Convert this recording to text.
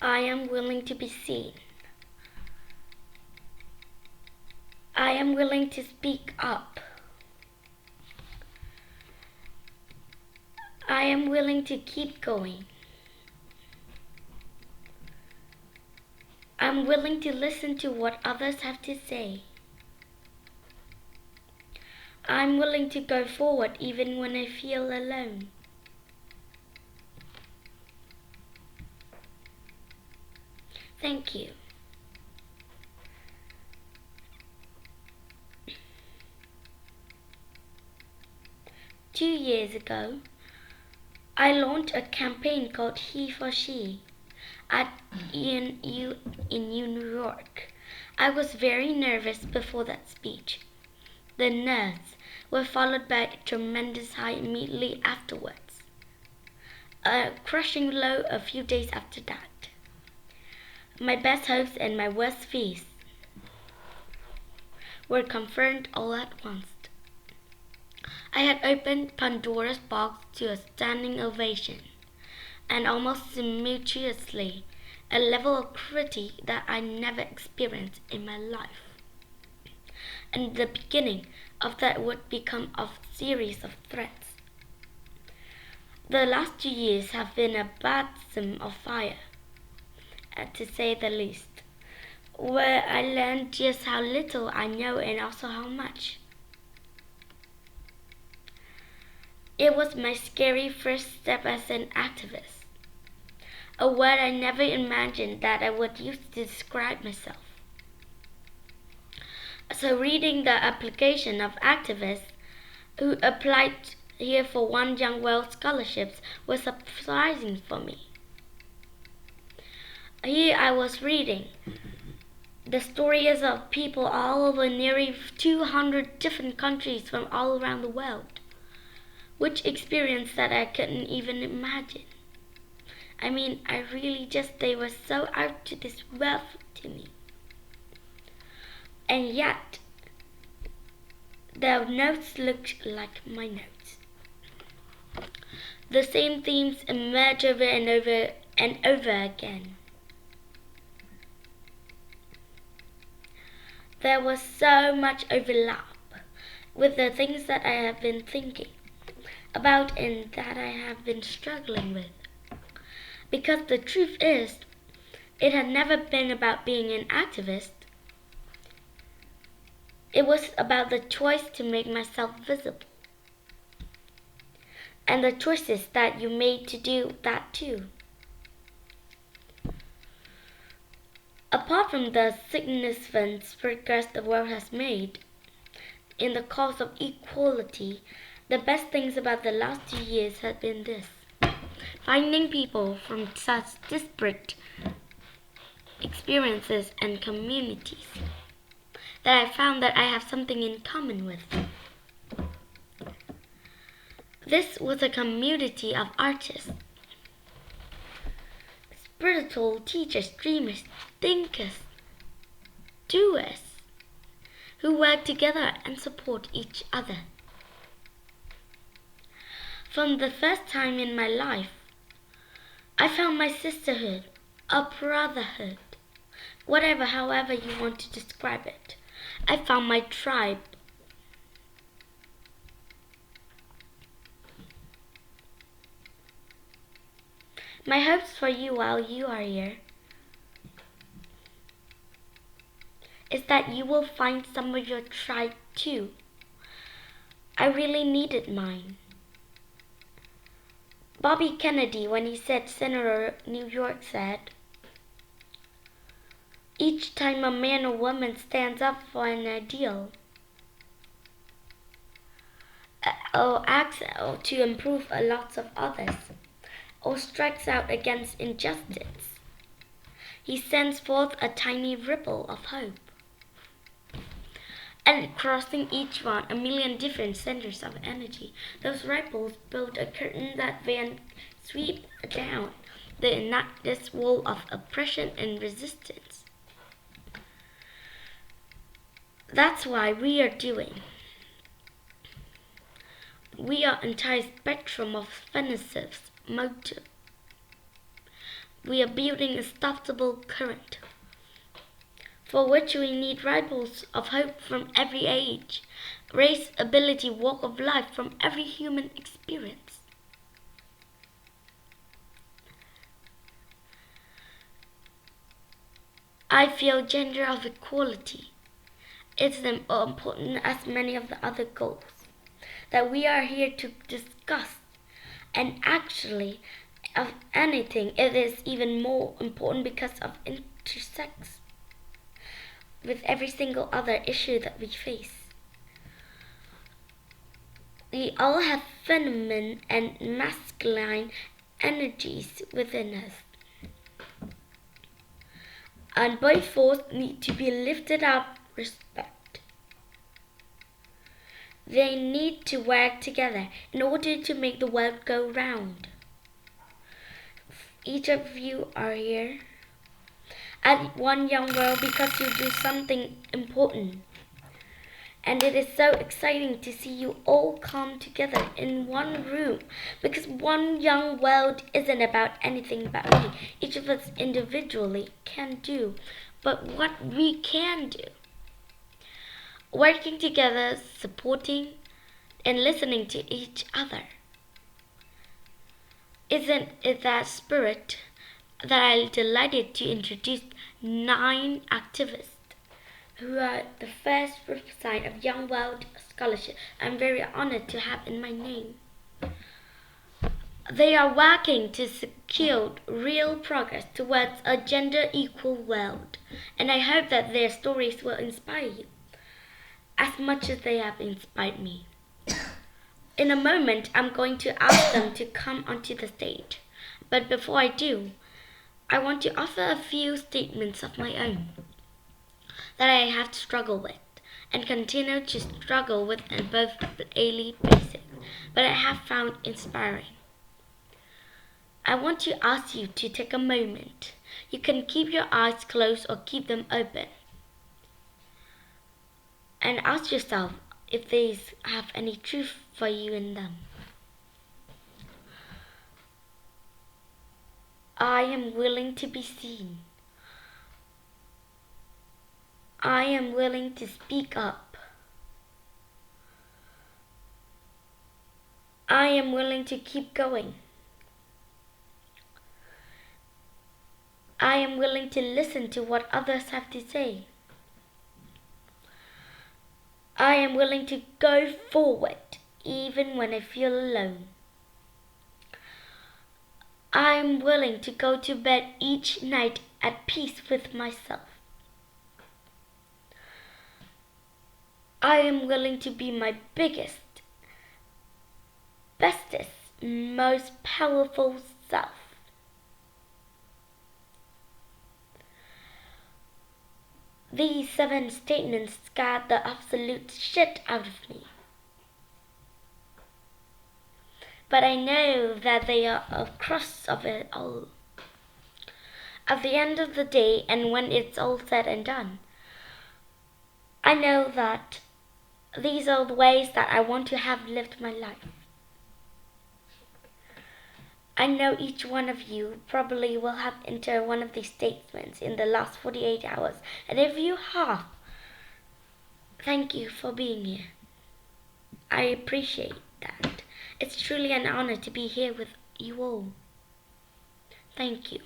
I am willing to be seen. I am willing to speak up. I am willing to keep going. I'm willing to listen to what others have to say. I'm willing to go forward even when I feel alone. Thank you. Two years ago, I launched a campaign called He for She in New York. I was very nervous before that speech. The nerves were followed by a tremendous high immediately afterwards. A crushing low a few days after that. My best hopes and my worst fears were confirmed all at once. I had opened Pandora's box to a standing ovation, and almost simultaneously a level of critique that I never experienced in my life. And the beginning of that would become a series of threats. The last 2 years have been a baptism of fire, to say the least, where I learned just how little I know and also how much. It was my scary first step as an activist, a word I never imagined that I would use to describe myself. So reading the application of activists who applied here for One Young World scholarships was surprising for me. Here I was reading the stories of people all over nearly 200 different countries from all around the world, which experience that I couldn't even imagine. I mean, they were so out to this world to me. And yet, their notes looked like my notes. The same themes emerge over and over and over again. There was so much overlap with the things that I have been thinking about and that I have been struggling with. Because the truth is, it had never been about being an activist. It was about the choice to make myself visible. And the choices that you made to do that too. Apart from the significant progress the world has made in the cause of equality, the best things about the last 2 years have been this. Finding people from such disparate experiences and communities that I found that I have something in common with. This was a community of artists, spiritual teachers, dreamers, thinkers, doers, who work together and support each other. From the first time in my life, I found my sisterhood, a brotherhood, however you want to describe it. I found my tribe. My hopes for you while you are here is that you will find some of your tribe too. I really needed mine. Bobby Kennedy, when he said Senator New York, said, each time a man or woman stands up for an ideal or acts to improve a lot of others, or strikes out against injustice, he sends forth a tiny ripple of hope. And crossing each one, a million different centers of energy. Those ripples build a curtain that then sweep down this wall of oppression and resistance. That's why we are doing. We are entire spectrum of feminists motive. We are building a stoppable current, for which we need ripples of hope from every age, race, ability, walk of life from every human experience. I feel gender of equality is as important as many of the other goals that we are here to discuss. And actually, of anything, it is even more important because of intersects with every single other issue that we face. We all have feminine and masculine energies within us, and both forces need to be lifted up respect. They need to work together in order to make the world go round. Each of you are here at One Young World because you do something important. And it is so exciting to see you all come together in one room, because One Young World isn't about anything about me. Each of us individually can do, but what we can do. Working together, supporting, and listening to each other. Isn't it that spirit that I'm delighted to introduce 9 activists who are the first recipient of Young World Scholarship I'm very honored to have in my name. They are working to secure real progress towards a gender equal world, and I hope that their stories will inspire you as much as they have inspired me. In a moment, I'm going to ask them to come onto the stage, but before I do, I want to offer a few statements of my own that I have to struggle with and continue to struggle with on both daily basis, but I have found inspiring. I want to ask you to take a moment. You can keep your eyes closed or keep them open, and ask yourself if these have any truth for you in them. I am willing to be seen. I am willing to speak up. I am willing to keep going. I am willing to listen to what others have to say. I am willing to go forward even when I feel alone. I am willing to go to bed each night at peace with myself. I am willing to be my biggest, bestest, most powerful self. These 7 statements scared the absolute shit out of me. But I know that they are a crux of it all. At the end of the day, and when it's all said and done, I know that these are the ways that I want to have lived my life. I know each one of you probably will have entered one of these statements in the last 48 hours. And if you have, thank you for being here. I appreciate that. It's truly an honor to be here with you all. Thank you.